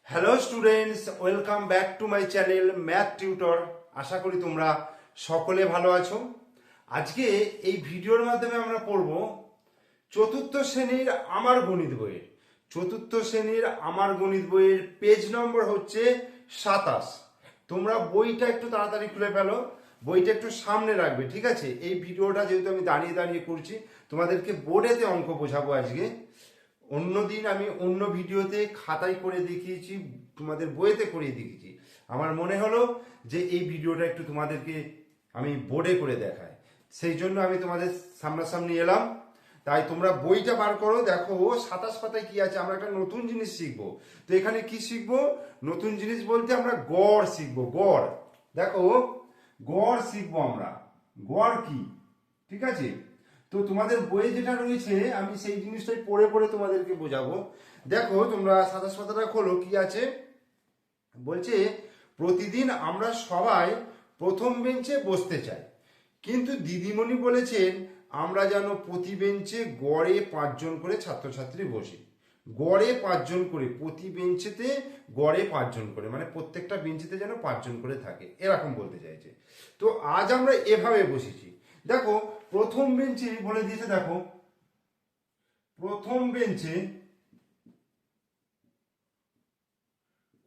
Hello students, welcome back to my channel math tutor. আশা করি তোমরা সকলে ভালো আছো। আজকে এই ভিডিওর মাধ্যমে আমরা পড়ব চতুর্থ শ্রেণীর আমার গণিত বইয়ের পেজ নম্বর হচ্ছে 27। তোমরা বইটা একটু তাড়াতাড়ি খুলে ফেলো, বইটা একটু সামনে রাখবে, ঠিক আছে? এই ভিডিওটা যেহেতু আমি দাঁড়িয়ে দাঁড়িয়ে করছি, তোমাদেরকে বোর্ডেতে অঙ্ক বোঝাবো আজকে। অন্যদিন আমি অন্য ভিডিওতে খাতায় করে দেখিয়েছি, তোমাদের বইতে করিয়ে দেখিয়েছি। আমার মনে হলো যে এই ভিডিওটা একটু তোমাদেরকে আমি বোর্ডে করে দেখাই, সেই জন্য আমি তোমাদের সামনাসামনি এলাম। তাই তোমরা বইটা বার করো, দেখো 27 পাতায় কি আছে। আমরা একটা নতুন জিনিস শিখবো। তো এখানে কি শিখবো? নতুন জিনিস বলতে আমরা গড় শিখবো। গড়, দেখো গড় শিখবো আমরা। গড় কি, ঠিক আছে? তো তোমাদের বইয়ে যেটা রয়েছে আমি সেই জিনিসটাই পড়ে পড়ে তোমাদেরকে বোঝাবো। দেখো তোমরা 27 পাতাটা খোলো, কি আছে বলছে, প্রতিদিন আমরা সবাই প্রথম বেঞ্চে বসতে চাই, কিন্তু দিদিমণি বলেছেন আমরা যেন প্রতি বেঞ্চে গড়ে 5 জন করে ছাত্রছাত্রী বসি। গড়ে 5 জন করে, প্রতি বেঞ্চেতে গড়ে 5 জন করে, মানে প্রত্যেকটা বেঞ্চেতে যেন 5 জন করে থাকে, এরকম বলতে চাইছে। তো আজ আমরা এভাবে বসেছি। দেখো প্রথম বেঞ্চে বলে দিয়েছে, দেখো প্রথম বেঞ্চে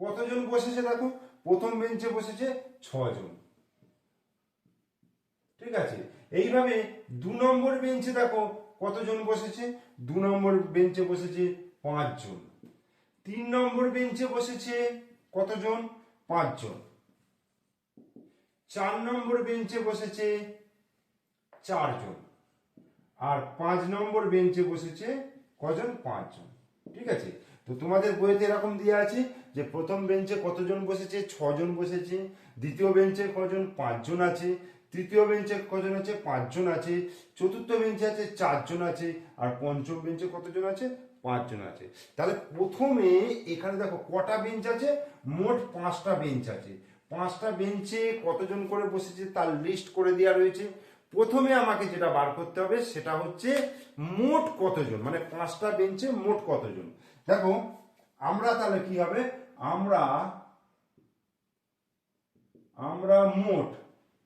কতজন বসেছে। দেখো প্রথম বেঞ্চে বসেছে 6 জন, ঠিক আছে? এইভাবে 2 নম্বর বেঞ্চে দেখো কতজন বসেছে। 2 নম্বর বেঞ্চে বসেছে 5 জন। 3 নম্বর বেঞ্চে বসেছে কতজন? 5 জন। 4 নম্বর বেঞ্চে বসেছে 4 জন। আর 5 নম্বর বেঞ্চে বসেছে কজন? 5 জন, ঠিক আছে? তো তোমাদের বইতে এরকম দিয়ে আছে যে প্রথম বেঞ্চে কতজন বসেছে? 6 জন বসেছে। দ্বিতীয় বেঞ্চে কজন? 5 জন আছে। তৃতীয় বেঞ্চে কজন আছে? 5 জন আছে। চতুর্থ বেঞ্চে আছে 4 জন আছে। আর পঞ্চম বেঞ্চে কতজন আছে? 5 জন আছে। তাহলে প্রথমে এখানে দেখো কটা বেঞ্চ আছে? মোট 5টা বেঞ্চ আছে। 5টা বেঞ্চে কতজন করে বসেছে তার লিস্ট করে দেওয়া রয়েছে। প্রথমে আমাকে যেটা বার করতে হবে সেটা হচ্ছে মোট কতজন, মানে 5টা বেঞ্চে মোট কতজন। দেখো আমরা তাহলে কি হবে, আমরা আমরা মোট,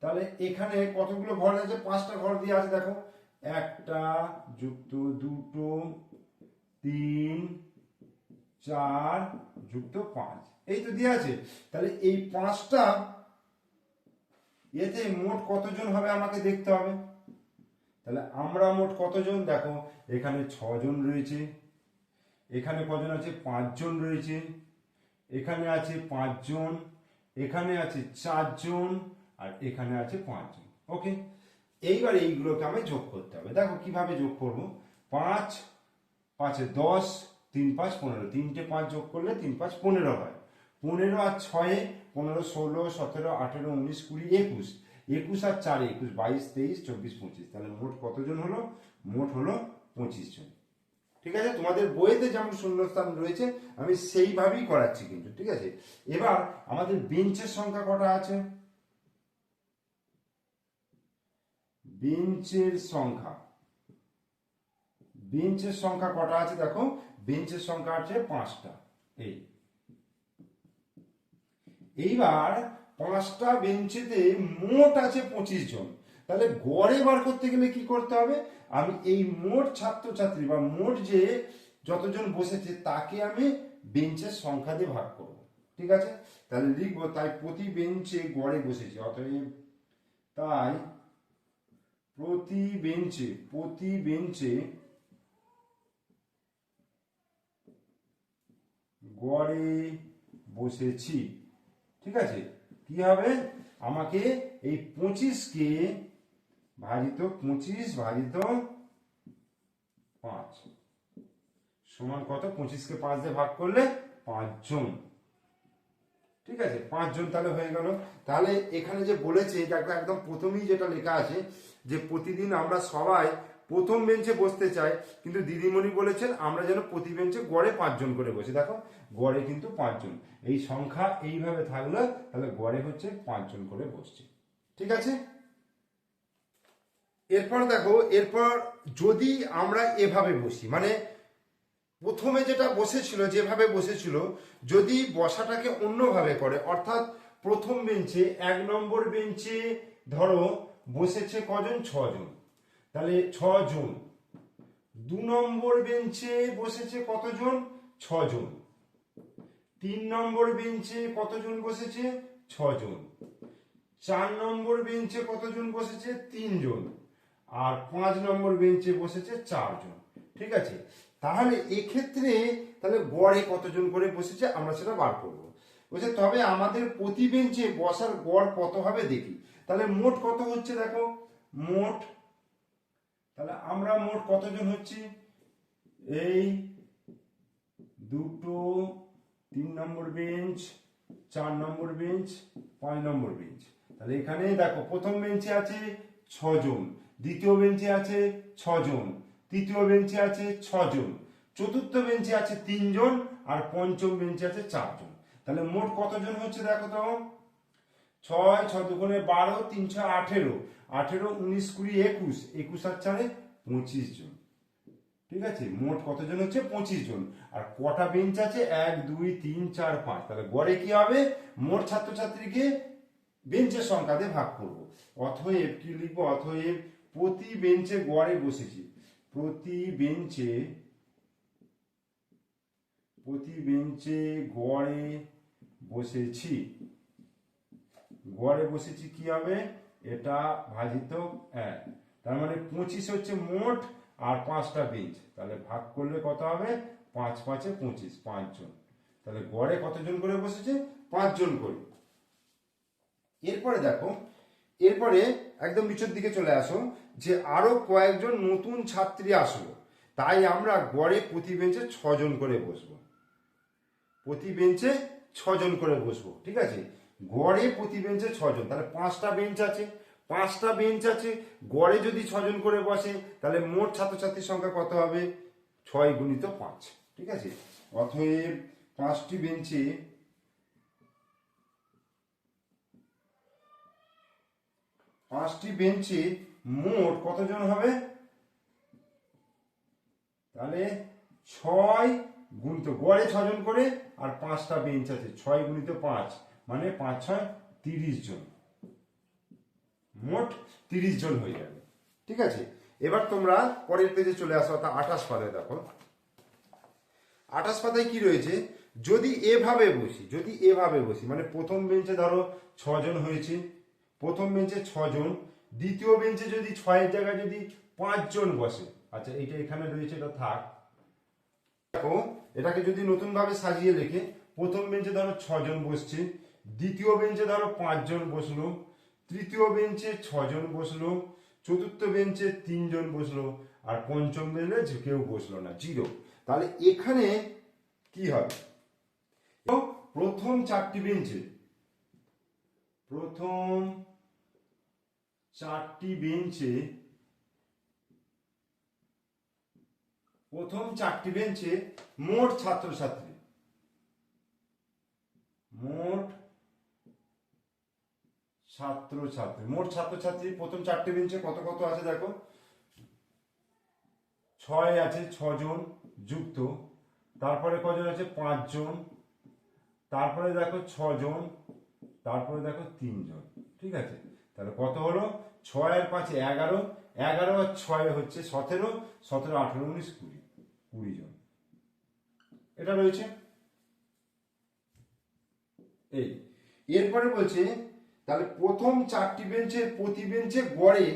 তাহলে এখানে কতগুলো ঘর আছে? 5টা ঘর দিয়ে আছে। দেখো 1টা যুক্ত 2টো 3 4 যুক্ত 5, এই তো দিয়ে আছে। তাহলে এই 5টা এতে মোট কতজন হবে আমাকে দেখতে হবে। তাহলে আমরা মোট কতজন? দেখো এখানে 6 জন রয়েছে, এখানে কজন আছে? 5 জন রয়েছে, এখানে আছে 5 জন, এখানে আছে 4 জন, আর এখানে আছে 5 জন। ওকে, এইবার এইগুলোকে আমি যোগ করতে হবে। দেখো কিভাবে যোগ করব। 5 5 10, 3 5 15, 3টে 5 যোগ করলে 3 5 15 হয়। 15 আর 6 15, 16 17 18 19 20 21, 21 আর 4 21, 22 23 24 25। তাহলে মোট কতজন হলো? মোট হলো 25 জন, ঠিক আছে? তোমাদের বইতে যেমন শূন্যস্থান রয়েছে আমি সেইভাবেই করাচ্ছি কিন্তু, ঠিক আছে? এবার আমাদের বেঞ্চের সংখ্যা কটা আছে? বেঞ্চের সংখ্যা কটা আছে? দেখো বেঞ্চের সংখ্যা আছে 5টা। এইবার 5টা বেঞ্চেতে মোট আছে 25 জন। তাহলে গড়ে বার করতে গেলে কি করতে হবে? আমি এই মোট ছাত্রছাত্রী বা মোট যে যতজন বসেছে তাকে আমি বেঞ্চের সংখ্যা দিয়ে ভাগ করব, ঠিক আছে? তাহলে লিখবো, তাই প্রতি বেঞ্চে গড়ে বসেছে, অতএব তাই প্রতি বেঞ্চে গড়ে বসেছি, ঠিক আছে? কি হবে? আমাকে এই 25কে ভাজিত 25 ভাজিত 5 সমান কত? 25কে 5 দিয়ে ভাগ করলে 5 জন, ঠিক আছে? 5 জন তাহলে হয়ে গেল। তাহলে এখানে যে বলেছে দেখো একদম প্রথমেই যেটা লেখা আছে যে প্রতিদিন আমরা সবাই প্রথম বেঞ্চে বসতে চাই, কিন্তু দিদিমণি বলেছেন আমরা যেন প্রতি বেঞ্চে গড়ে 5 জন করে বসি। দেখো গড়ে কিন্তু 5 জন, এই সংখ্যা এইভাবে থাকলে তাহলে গড়ে হচ্ছে 5 জন করে বসছে, ঠিক আছে? এরপর দেখো, এরপর যদি আমরা এভাবে বসি, মানে প্রথমে যেটা বসেছিল, যেভাবে বসেছিল, যদি বসাটাকে অন্যভাবে করে, অর্থাৎ প্রথম বেঞ্চে 1 নম্বর বেঞ্চে ধরো বসেছে কজন, 6 জন, তাহলে 6 জন। 2 নম্বর বেঞ্চে বসেছে কতজন, 6 জন। 3 নম্বর বেঞ্চে কতজন বসেছে, 6 জন। 4 নম্বর বেঞ্চে কতজন বসেছে, 3 জন। আর 5 নম্বর বেঞ্চে বসেছে 4 জন। ঠিক আছে, তাহলে এক্ষেত্রে তাহলে গড়ে কতজন করে বসেছে আমরা সেটা বার করব। বলছে তবে আমাদের প্রতি বেঞ্চে বসার গড় কত হবে দেখি। তাহলে মোট কত হচ্ছে দেখো, মোট, তাহলে আমরা মোট কতজন হচ্ছি, এই 2, 3 নম্বর বেঞ্চ, 4 নম্বর বেঞ্চ, 5 নম্বর বেঞ্চ। তাহলে এখানে দেখো প্রথম বেঞ্চে আছে 6 জন, দ্বিতীয় বেঞ্চে আছে 6 জন, তৃতীয় বেঞ্চে আছে 6 জন, চতুর্থ বেঞ্চে আছে 3 জন, আর পঞ্চম বেঞ্চে আছে 4 জন। তাহলে মোট কতজন হচ্ছে দেখো তো, 6, 6 দুগুণে 12, 3 6 18, 18 19 20 21, 21 আর 4 25 জন। ঠিক আছে, মোট কতজন হচ্ছে, 25 জন। আর কটা বেঞ্চ আছে, 1 2 3 4 5। তাহলে গড়ে কি হবে, মোট ছাত্রছাত্রীকে বেঞ্চের সংখ্যা দিয়ে ভাগ করব। অতএব কি লিখবো, অতএব প্রতি বেঞ্চে গড়ে বসেছি, প্রতি বেঞ্চে গড়ে বসেছি, গড়ে বসেছি কি হবে, এটা ভাজিত 1। তার মানে 25 হচ্ছে মোট, আর 5টা বেঞ্চ, তাহলে ভাগ করলে কত হবে, 5 5 25, 5 জন। তাহলে গড়ে কতজন করে বসেছে, 5 জন করে। এরপরে দেখো, এরপরে একদম নিচের দিকে চলে আসো, যে আরো কয়েকজন নতুন ছাত্রী আসলো, তাই আমরা গড়ে প্রতি বেঞ্চে 6 জন করে বসবো, প্রতি বেঞ্চে 6 জন করে বসবো। ঠিক আছে, গড়ে প্রতি বেঞ্চে 6 জন, তাহলে 5টা বেঞ্চ আছে, 5টা বেঞ্চ আছে, গড়ে যদি 6 জন করে বসে, তাহলে মোট ছাত্রছাত্রীর সংখ্যা কত হবে, 6 গুণিত 5। ঠিক আছে, অতএব 5টি বেঞ্চে মোট কতজন হবে, তাহলে 6 গুণিত, গড়ে 6 জন করে, আর 5টা বেঞ্চ আছে, 6 গুণিত 5 মানে 5 6 30 জন, মোট 30 জন হয়ে যাবে। ঠিক আছে, এবার তোমরা পরের পেজে চলে আসো, অর্থাৎ 28 পাতায় দেখো। 28 পাতায় কি রয়েছে, যদি এভাবে বসি, মানে প্রথম বেঞ্চে ধরো 6 জন হয়েছে, প্রথম বেঞ্চে 6 জন, দ্বিতীয় বেঞ্চে যদি 6 এর জায়গায় যদি 5 জন বসে, আচ্ছা এটা এখানে রয়েছে, এটা থাক। দেখো এটাকে যদি নতুন ভাবে সাজিয়ে লেখে, প্রথম বেঞ্চে ধরো 6 জন বসছে, দ্বিতীয় বেঞ্চে ধরো 5 জন বসলো, তৃতীয় বেঞ্চে 6 জন বসলো, চতুর্থ বেঞ্চে 3 জন বসলো, আর পঞ্চম বেঞ্চে কেউ বসলো না, 0। তাহলে এখানে কি হবে, প্রথম 4টি বেঞ্চে, প্রথম 4টি বেঞ্চে মোট ছাত্রছাত্রী, মোট ছাত্রছাত্রী প্রথম 4টি বেঞ্চে কত কত আছে দেখো, 6 আছে 6 জন যুক্ত, তারপরে কজন আছে 5 জন, তারপরে দেখো 6 জন, তারপরে দেখো 3 জন। ঠিক আছে, তাহলে কত হলো, 6 আর 5 11, 11 আর 6 হচ্ছে 17, 17 18 19 20, 20 জন এটা রয়েছে। এই এরপরে বলছে, তাহলে প্রথম 4টি বেঞ্চের প্রতি বেঞ্চে গড়ে,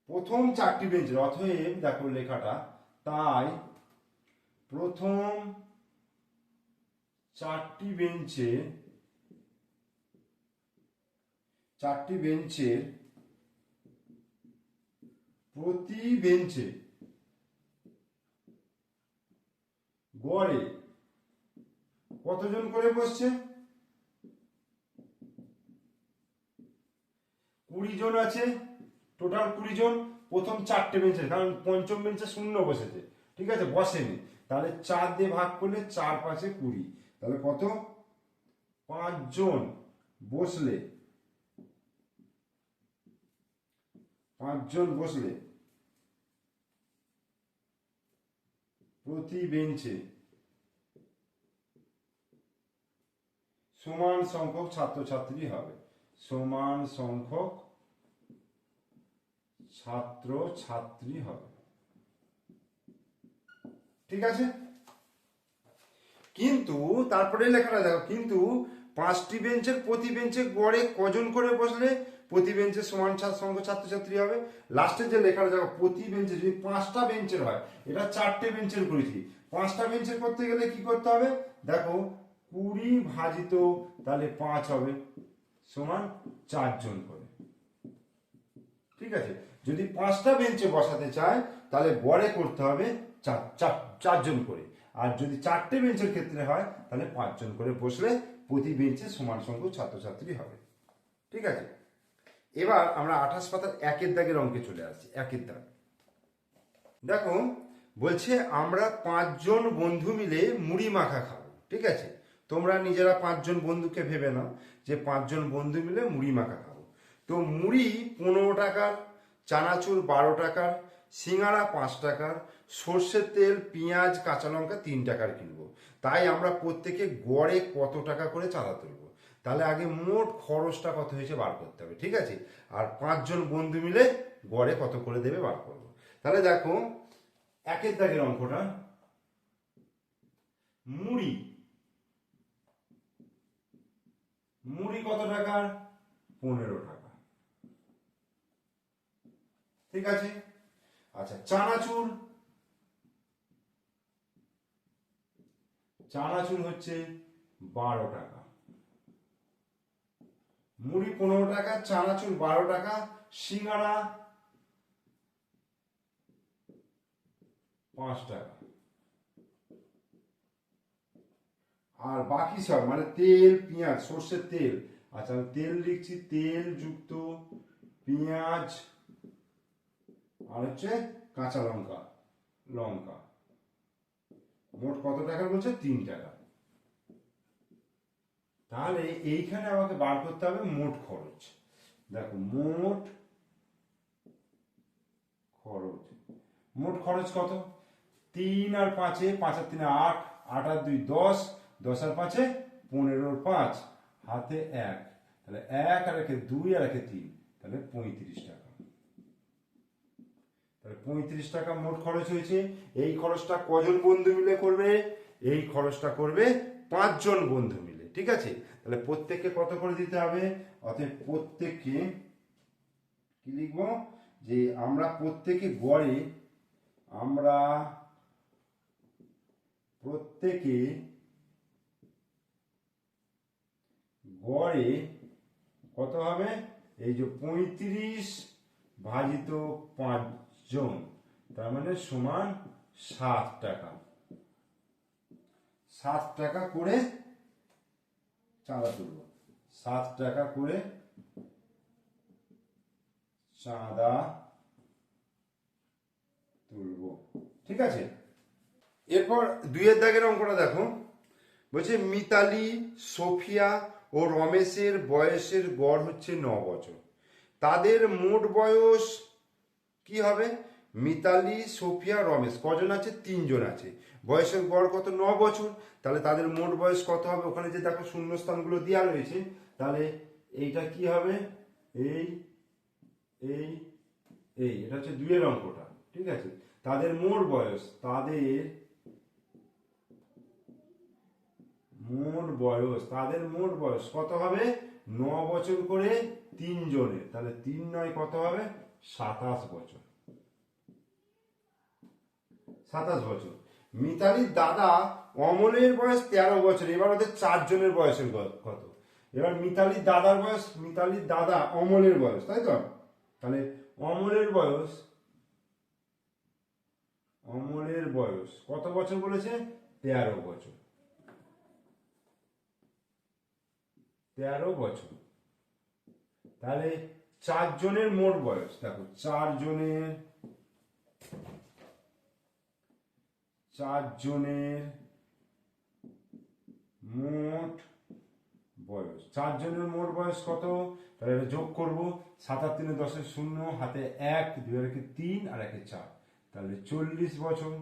প্রথম 4টি বেঞ্চের, অতএব দেখো লেখাটা, তাই প্রথম 4টি বেঞ্চের প্রতি বেঞ্চে গড়ে কতজন করে বসছে, 20 জন আছে, টোটাল 20 জন প্রথম 4টে বেঞ্চে, কারণ পঞ্চম বেঞ্চে 0 বসেছে, ঠিক আছে, বসেনি। তাহলে 4 দিয়ে ভাগ করলে 4 5 20, তাহলে কত, 5 জন বসলে, 5 জন বসলে প্রতি বেঞ্চে সমান সংখ্যক ছাত্রছাত্রী হবে, সমান সংখ্যক ছাত্র ছাত্রী হবে। ঠিক আছে, কিন্তু তারপরে লেখাটা দেখো, কিন্তু 5টি বেঞ্চের প্রতি বেঞ্চে গড়ে কজন করে বসলে প্রতি বেঞ্চে সমান সংখ্যক ছাত্রছাত্রী হবে। লাস্টের যে লেখাটা দেখো, প্রতি বেঞ্চে যদি 5টা বেঞ্চের হয়, এটা 4টে বেঞ্চের করেছি, 5টা বেঞ্চের করতে গেলে কি করতে হবে দেখো, 20 ভাজিত তাহলে 5 হবে সমান 4 জন করে। ঠিক আছে, যদি 5টা বেঞ্চে বসাতে চায় তাহলে গড়ে করতে হবে 4 জন করে, আর যদি 4টে বেঞ্চের ক্ষেত্রে হয় তাহলে 5 জন করে বসলে প্রতি বেঞ্চে সমান সংখ্যক ছাত্রছাত্রী হবে। ঠিক আছে, এবার আমরা 28 পাতার 1-এর দাগের অঙ্কে চলে আসছি। 1-এর দাগ দেখো, বলছে আমরা 5 জন বন্ধু মিলে মুড়ি মাখা খাবো। ঠিক আছে, তোমরা নিজেরা 5 জন বন্ধুকে ভেবে নাও যে 5 জন বন্ধু মিলে মুড়ি মাখা খাবো। তো মুড়ি 15 টাকার, চানাচুর 12 টাকার, সিঙ্গারা 5 টাকার, সর্ষের তেল, পেঁয়াজ, কাঁচা লঙ্কা 3 টাকার কিনবো। তাই আমরা প্রত্যেকে গড়ে কত টাকা করে চাঁদা তুলবো। তাহলে আগে মোট খরচটা কত হয়েছে বার করতে হবে। ঠিক আছে, আর 5 জন বন্ধু মিলে গড়ে কত করে দেবে বার করবো। তাহলে দেখো 1-এর দাগের অঙ্কটা, মুড়ি মুড়ি কত টাকার, 15 টাকা। ঠিক আছে, আচ্ছা চানাচুর, চানাচুর হচ্ছে 12 টাকা। মুড়ি 15 টাকা, চানাচুর 12 টাকা, সিঙ্গারা 5 টাকা। আর বাকি সব মানে তেল, পেঁয়াজ, সর্ষের তেল, আচ্ছা আমি তেল লিখছি, তেল যুক্ত পেঁয়াজ আর হচ্ছে কাঁচা লঙ্কা, লঙ্কা মোট কত টাকা বলছে, 3 টাকা। তাহলে এইখানে আমাকে বার করতে হবে মোট খরচ। দেখো মোট খরচ, মোট খরচ কত, 3 আর 5-এ, 5 আর 3 8, 8 আর 2 10, 10 আর 5-এ 15 আর 5 হাতে 1, তাহলে 1 আর 1-এ 2 আর 1-এ 3, তাহলে 35 টাকা। তাহলে 35 টাকা মোট খরচ হয়েছে। এই খরচটা কজন বন্ধু মিলে করবে, এই খরচটা করবে 5 জন বন্ধু মিলে। ঠিক আছে, তাহলে প্রত্যেককে কত করে দিতে হবে, অতএব প্রত্যেককে কি লিখবো, যে আমরা প্রত্যেকে গড়ে, আমরা প্রত্যেকে গড়ে কত হবে, এই যে 35 ভাজিত 5 জন, তার মানে সমান 7 টাকা। 7 টাকা করে চাঁদা তুলব, 7 টাকা করে চাঁদা তুলব। ঠিক আছে, এরপর 2-এর দাগের অঙ্কটা দেখো, বলছে মিতালি, সোফিয়া ও রমেশের বয়সের গড় হচ্ছে 9 বছর। তাদের মোট বয়স কি হবে, মিতালি, সোফিয়া, রমেশ কজন আছে, 3 জন আছে, বয়সের গড় কত, 9 বছর। তাহলে তাদের মোট বয়স কত হবে, ওখানে যে দেখো শূন্যস্থানগুলো দেওয়া রয়েছে, তাহলে এইটা কি হবে, এই এই এই এটা হচ্ছে 2-এর অঙ্কটা। ঠিক আছে, তাদের মোট বয়স, তাদের মোট বয়স কত হবে, 9 বছর করে 3 জনের, তাহলে 3 9 কত হবে, 27 বছর। 27 বছর। মিতালির দাদা অমলের বয়স 13 বছর। এবার ওদের 4 জনের বয়সের কত, এবার মিতালির দাদার বয়স, মিতালির দাদা অমলের বয়স, তাই তো, তাহলে অমলের বয়স কত বছর বলেছে, 13 বছর। 13 বছর। তাহলে 4 জনের মোট বয়স, দেখো 4 জনের মোট বয়স, 4 জনের মোট বয়স কত, তাহলে এটা যোগ করবো, 7 আর 3 10 0, হাতে 1, 2 আর 1 3 আর 1 4, তাহলে 40 বছর।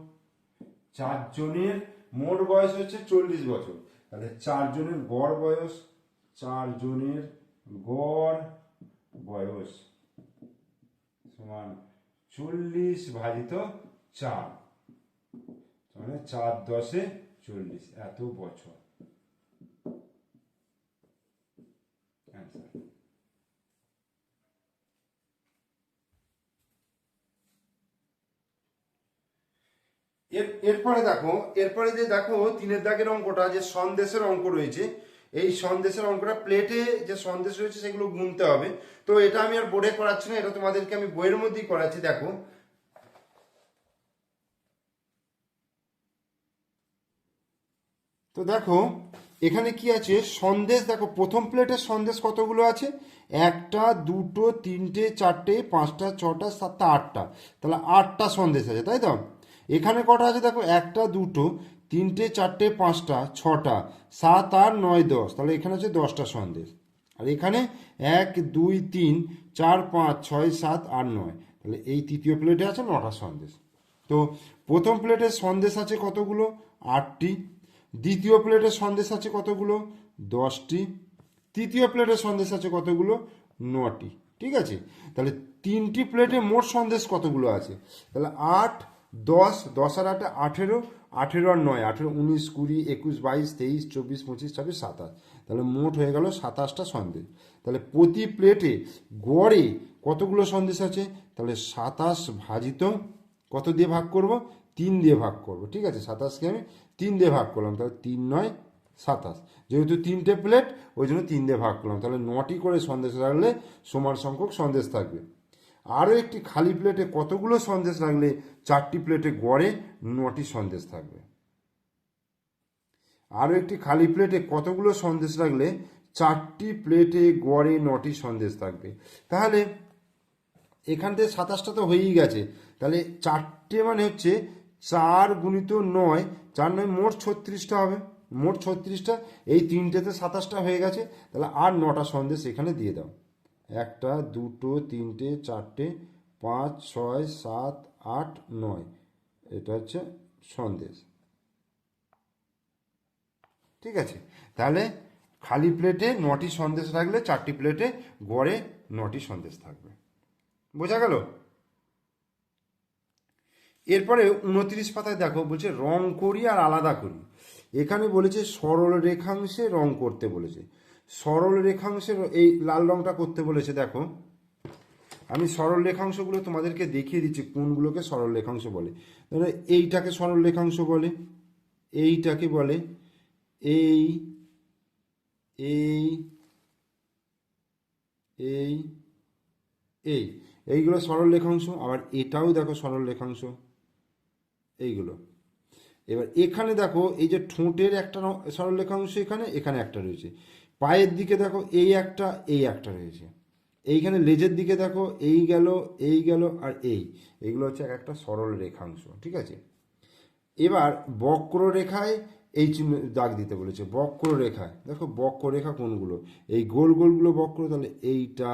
চারজনের মোট বয়স হচ্ছে 40 বছর, তাহলে চারজনের গড় বয়স, চারজনের গড় বয়স সমান 40 ভাজিত 4, মানে 4 10 40, এত বছর অ্যান্সার। এরপরে দেখো, এরপরে যে দেখো 3 দাগের অঙ্কটা, যে সন্দেশের অঙ্ক রয়েছে, এই সন্দেশের অঙ্কটা প্লেটে যে সন্দেশ রয়েছে সেগুলো গুনতে হবে। তো এটা আমি আর বোর্ডে করাচ্ছি না, এটা তোমাদেরকে আমি বইয়ের মধ্যেই করাচ্ছি। দেখো তো দেখো এখানে কি আছে, সন্দেশ দেখো প্রথম প্লেটের সন্দেশ কতগুলো আছে, 1টা 2টো 3টে 4টে 5টা 6টা 7টা 8টা, তাহলে 8টা সন্দেশ আছে, তাই তো। এখানে কটা আছে দেখো, 1টা 2টো 3টে 4টে 5টা 6টা 7 8 9 10, তাহলে এখানে আছে 10টা সন্দেশ। আর এখানে 1 2 3 4 5 6 7 8 9, তাহলে এই তৃতীয় প্লেটে আছে 9টা সন্দেশ। তো প্রথম প্লেটের সন্দেশ আছে কতগুলো, 8টি। দ্বিতীয় প্লেটের সন্দেশ আছে কতগুলো, 10টি। তৃতীয় প্লেটের সন্দেশ আছে কতগুলো, 9টি। ঠিক আছে, তাহলে 3টি প্লেটে মোট সন্দেশ কতগুলো আছে, তাহলে 8 10, 10 আর 8 18, 18 আর 9 18, 19 20 21 22 23 24 25 26 27, তাহলে মোট হয়ে গেল 27টা সন্দেশ। তাহলে প্রতি প্লেটে গড়ে কতগুলো সন্দেশ আছে, তাহলে 27 ভাজিত কত দিয়ে ভাগ করব, 3 দিয়ে ভাগ করব। ঠিক আছে, 27কে আমি 3 দিয়ে ভাগ করলাম, তাহলে 3 9 27, যেহেতু 3টে প্লেট ওই জন্য 3 দিয়ে ভাগ করলাম, তাহলে 9টি করে সন্দেশ রাখলে সমান সংখ্যক সন্দেশ থাকবে। আরও একটি খালি প্লেটে কতগুলো সন্দেশ রাখলে 4টি প্লেটে গড়ে 9টি সন্দেশ থাকবে। আরও একটি খালি প্লেটে কতগুলো সন্দেশ রাখলে 4টি প্লেটে গড়ে 9টি সন্দেশ থাকবে। তাহলে এখান থেকে 27টা তো হয়েই গেছে, তাহলে 4টে মানে হচ্ছে 4 গুণিত 9, 4 9 মোট 36টা হবে, মোট 36টা। এই 3টেতে 27টা হয়ে গেছে, তাহলে আর 9টা সন্দেশ এখানে দিয়ে দাও, 1টা 2টো 3টে 4টে 5 6 7 8 9, এটা হচ্ছে সন্দেশ। ঠিক আছে, তাহলে খালি প্লেটে 9টি সন্দেশ রাখলে 4টি প্লেটে গড়ে 9টি সন্দেশ থাকবে। বোঝা গেল? এরপরে 29 পাতায় দেখো বলছে রং করি আর আলাদা করি। এখানে বলেছে সরল রেখাংশে রং করতে বলেছে, সরল রেখাংশের এই লাল রংটা করতে বলেছে। দেখো আমি সরল রেখাংশগুলো তোমাদেরকে দেখিয়ে দিচ্ছি কোনগুলোকে সরল রেখাংশ বলে। ধরো এইটাকে সরল রেখাংশ বলে, এইটাকে বলে এই এই এই এই এইগুলো সরল রেখাংশ। আবার এটাও দেখো সরল রেখাংশ, এইগুলো। এবার এখানে দেখো এই যে ঠোঁটের একটা সরল রেখাংশ, এখানে এখানে একটা রয়েছে। পায়ের দিকে দেখো এই একটা রয়েছে। এইখানে লেজের দিকে দেখো এই গেল আর এইগুলো হচ্ছে একটা সরল রেখাংশ। ঠিক আছে, এবার বক্ররেখায় এই চিহ্ন দাগ দিতে বলেছে। বক্ররেখায় দেখো বক্ররেখা কোনগুলো, এই গোল গোলগুলো বক্র, তাহলে এইটা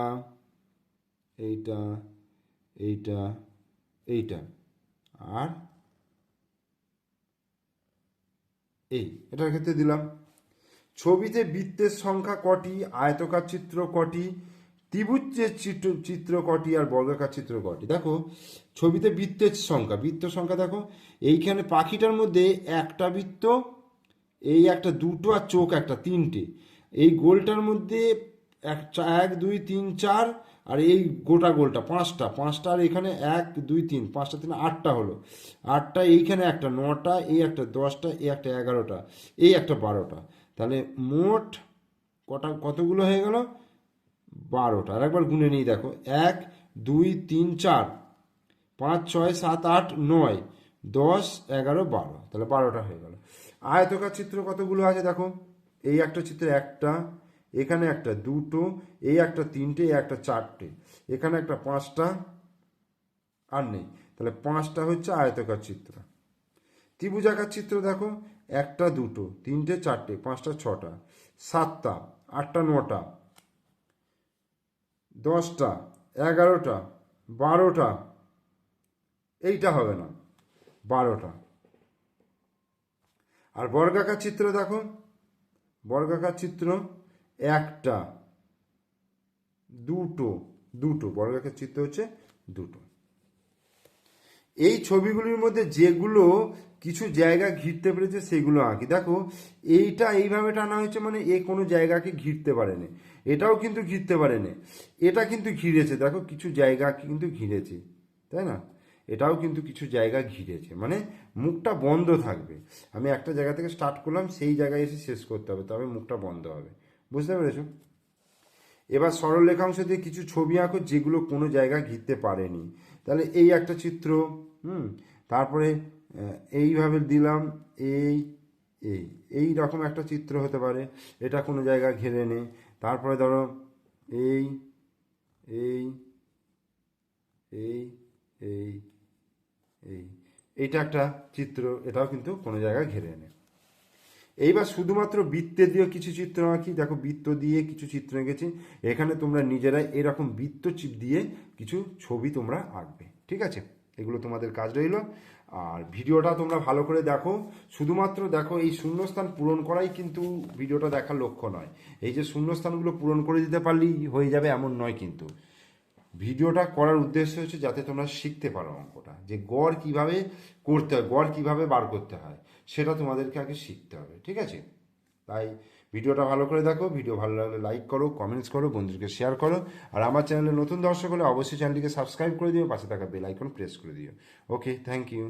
এইটা এইটা এইটা আর এটার ক্ষেত্রে দিলাম। ছবিতে বৃত্তের সংখ্যা কটি, আয়তকার চিত্র কটি, ত্রিভুজের চিত্র কটি আর বর্গাকার চিত্র কটি। দেখো ছবিতে বৃত্তের সংখ্যা দেখো, এইখানে পাখিটার মধ্যে একটা বৃত্ত, এই একটা, দুটো আর চোখ একটা, 3টে। এই গোলটার মধ্যে 1 2 3 4, আর এই গোলটা 5টা, আর এখানে 1 2 3 5টা 3 8টা হলো, 8টা। এইখানে একটা 9টা, এই একটা 10টা, এই একটা 11টা, এই একটা 12টা, তাহলে মোট কতগুলো হয়ে গেল, 12টা। আর একবার গুনে নিই, দেখো 1 2 3 4 5 6 7 8 9 10 11 12, তাহলে 12টা হয়ে গেল। আয়তকার চিত্র কতগুলো আছে দেখো, এই একটা চিত্রে একটা, এখানে একটা, দুটো, এই একটা 3টে, এই একটা 4টে, এখানে একটা 5টা, আর নেই, তাহলে 5টা হচ্ছে আয়তকার চিত্র। ত্রিভুজাকার চিত্র দেখো, একটা, দুটো, 3টে 4টে 5টা 6টা 7টা 8টা 9টা 10টা 11টা 12টা, এইটা হবে না, 12টা। আর বর্গাকার চিত্র দেখো, বর্গাকার চিত্র একটা, দুটো, দুটো বর্গাকার চিত্র হচ্ছে দুটো। এই ছবিগুলির মধ্যে যেগুলো কিছু জায়গা ঘিরতে পেরেছে সেগুলো আঁকি। দেখো এইটা এইভাবে টানা হয়েছে মানে এ কোনো জায়গাকে ঘিরতে পারেনি, এটাও কিন্তু ঘিরতে পারেনি, এটা কিন্তু ঘিরেছে, দেখো কিছু জায়গা কিন্তু ঘিরেছে, তাই না? এটাও কিন্তু কিছু জায়গা ঘিরেছে, মানে মুখটা বন্ধ থাকবে। আমি একটা জায়গা থেকে স্টার্ট করলাম, সেই জায়গায় এসে শেষ করতে হবে, তবে মুখটা বন্ধ হবে। বুঝতে পেরেছো? এবার সরল রেখাংশ দিয়ে কিছু ছবি আঁকো যেগুলো কোনো জায়গা ঘিরতে পারেনি। তাহলে এই একটা চিত্র, তারপরে এইভাবে দিলাম, এই এই এই রকম একটা চিত্র হতে পারে, এটা কোনো জায়গা ঘিরে নে। তারপরে ধরো এই এই এই এই এই এইটা একটা চিত্র, এটাও কিন্তু কোনো জায়গায় ঘিরে নে। এইবার শুধুমাত্র বৃত্তে দিয়ে কিছু চিত্র আঁকি। দেখো বৃত্ত দিয়ে কিছু চিত্র এঁকেছি, এখানে তোমরা নিজেরাই এরকম বৃত্ত চিপ দিয়ে কিছু ছবি তোমরা আঁকবে, ঠিক আছে? এগুলো তোমাদের কাজ রইল। আর ভিডিওটা তোমরা ভালো করে দেখো, শুধুমাত্র দেখো এই শূন্যস্থান পূরণ করাই কিন্তু ভিডিওটা দেখার লক্ষ্য নয়। এই যে শূন্যস্থানগুলো পূরণ করে দিতে পারলেই হয়ে যাবে এমন নয় কিন্তু। ভিডিওটা করার উদ্দেশ্য হচ্ছে যাতে তোমরা শিখতে পারো অঙ্কটা, যে গড় কিভাবে করতে হয়, গড় কিভাবে বার করতে হয়, সেটা তোমাদেরকে আগে শিখতে হবে, ঠিক আছে? তাই ভিডিওটা ভালো করে দেখো, ভিডিও ভালো লাগলে লাইক করো, কমেন্টস করো, বন্ধুদেরকে শেয়ার করো। আর আমার চ্যানেলে নতুন দর্শক হলে অবশ্যই চ্যানেলটিকে সাবস্ক্রাইব করে দিও, পাশে থাকা বেল আইকন প্রেস করে দিও। ওকে, থ্যাংক ইউ।